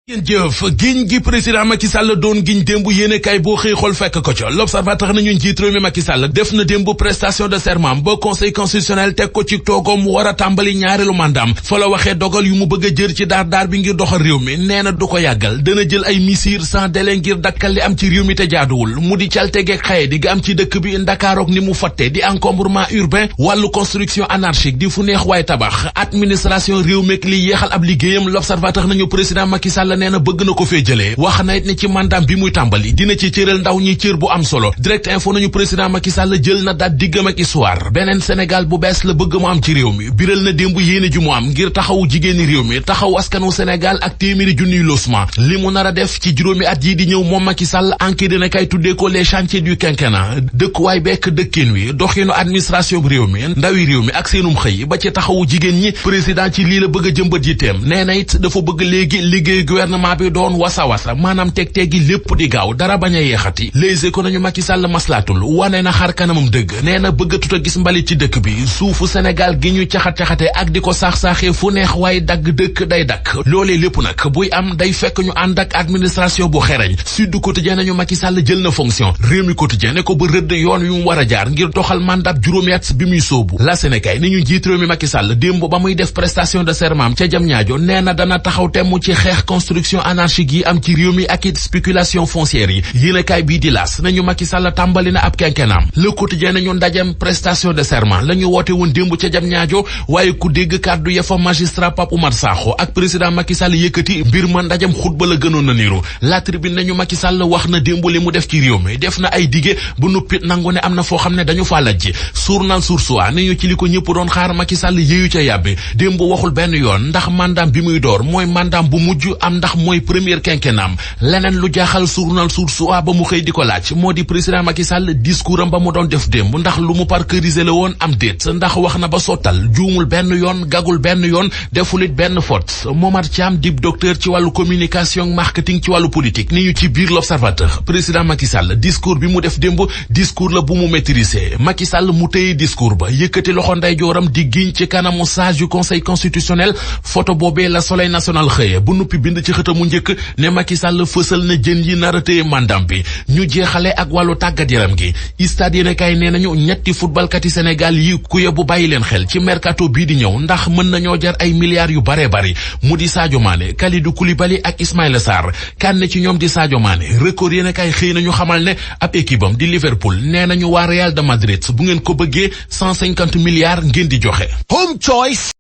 yéen jëf giñ gi président Macky Sall doon giñ démb yéene kay boo xëy xool fekk ko ca l'observateur nañu njiit réew mi Macky Sall def na démb prestation de serment ba conseil constitutionnel teg ko ci toogom war a tàmbali ñaareelu mandaam fa la waxee dogal yu mu bëgg a jër ci daar bi ngir doxal réew mi nee na du ko yàggal dana jël ay misir sans délai ngir dakkal li am ci réew mi te jaaduwul mu di caltegeeg xaye di nga am ci dëkk bi ndakaarook ni mu fatte di encombrement urbain wàllu construction anarchique di fu neex waay tabax administration réew mi li yeexal ab liggéeyam l'observateur nañu président Macky Sall nee na bëgg na ko fee jëlee wax na it ne ci mandaam bi muy tàmbali dina ci cëral ndaw ñi cër bu am solo direct info nañu président Macky Sall jël na daat diggam ak histoire beneen Sénégal bu bees la bëgg mu am ci réew mi biral na démb yéene ju mu am ngir taxawu jigéeni réew mi taxaw askanu Sénégal ak téeméeri junniy losement li mu nar a def ci juróomi at yi di ñëw moom Macky Sall enquête dina kay tuddee ko les chantiers du quinquennat dëkkuwaay bekk dëkkin wi doxinu administration réew mi ndawi réew mi ak seenum xëy ba ci taxawu jigéen ñi président ci lii la bëgg a jëmbat yitteem nee na it dafa bëgg léegi liggéey gouvernement bi doon wasa maanaam teg-tegi lépp di gaaw dara bañ a yeexati Les Échos nañu Macky Sall maslaatul wane na xar kanamam dëgg nee na bëggatut a gis mbalit ci dëkk bi suufu Sénégal gi ñu caxat-caxate ak di ko saax-saaxee fu neex waaye dagg dëkk day dakk loolee lépp nag buy am day fekk ñu ànd ak administration bu xereñ Sud Quotidien nañu Macky Sall jël na fonction Revue Quotidien ne ko ba rëdd yoon yu mu war a jaar ngir doxal mandat juróomi at bi muy sóobu la Sénégal ni ñu jiit réew mi Macky Sall démb ba muy def prestation de serment ca Diamniadio nee na dana taxaw temm ci xeex construction anarchique yi am ci réew mi ak it spéculation foncière yi yéenekaay bii di L'As nañu Macky Sall tàmbali na ab quinquennat Le Quotidien nañu ndajem prestation de serment la ñu woote woon démb ca Diamniadio waaye ku dégg kàddu ya fa magistrat Pape Oumar Sakho ak président Macky Sall yëkkati mbir ma ndajem xutba la gënoon na niru La Tribune nañu Macky Sall wax na démb li mu def ci réew mi def na ay dige bu nuppit nangu ne am na foo xam ne dañu faa lajji journal Source A ni ñu ci li ko ñëpp doon xaar Macky Sall yéeyu ca yàbbi démb waxul benn yoon ndax mandaam bi muy door mooy mandaam bu mujj am ndax mooy premier quinquennat leneen lu jaaxal journal Source A ba mu xëy di ko laaj moo di président Macky Sall discours am ba mu doon def démb ndax lu mu parceriser la woon am déet ndax wax na ba sottal juumul benn yoon gagul benn yoon defulit benn faute Momar Thiam dib docteur ci wàllu communication marketing ci wàllu politique ni ñu ci biir l'Observateur président Macky Sall discours bi mu def démb discours la bu mu maîtriser Macky Sall mu téye discours ba yëkkati loxo ndeyjooram di giñ ci kanamu sage yu conseil constitutionnel photo boobee la Soleil national xëye bu nuppi bind ci xëtamu njëkk ne Macky Sall fësal na jën yi nar a téye mandam bi ñu jeexale ak wàllu tàggat yaram gi stade yéen kay nee nañu ñetti footballkati Sénégal yi ku yóbbu bàyyi leen xel ci mercato bii di ñëw ndax mën nañoo jar ay milliards yu baree bari mu di Sadio Mané Kalidou Koulibaly ak Ismaïla Sarr kan ci ñoom di Sadio Mané record yéen kay xëy nañu xamal ne ab équipe am di Liverpool nee nañu waa Real de Madrid bu ngeen ko bëggee 150 milliards ngeen di joxe. Home Choice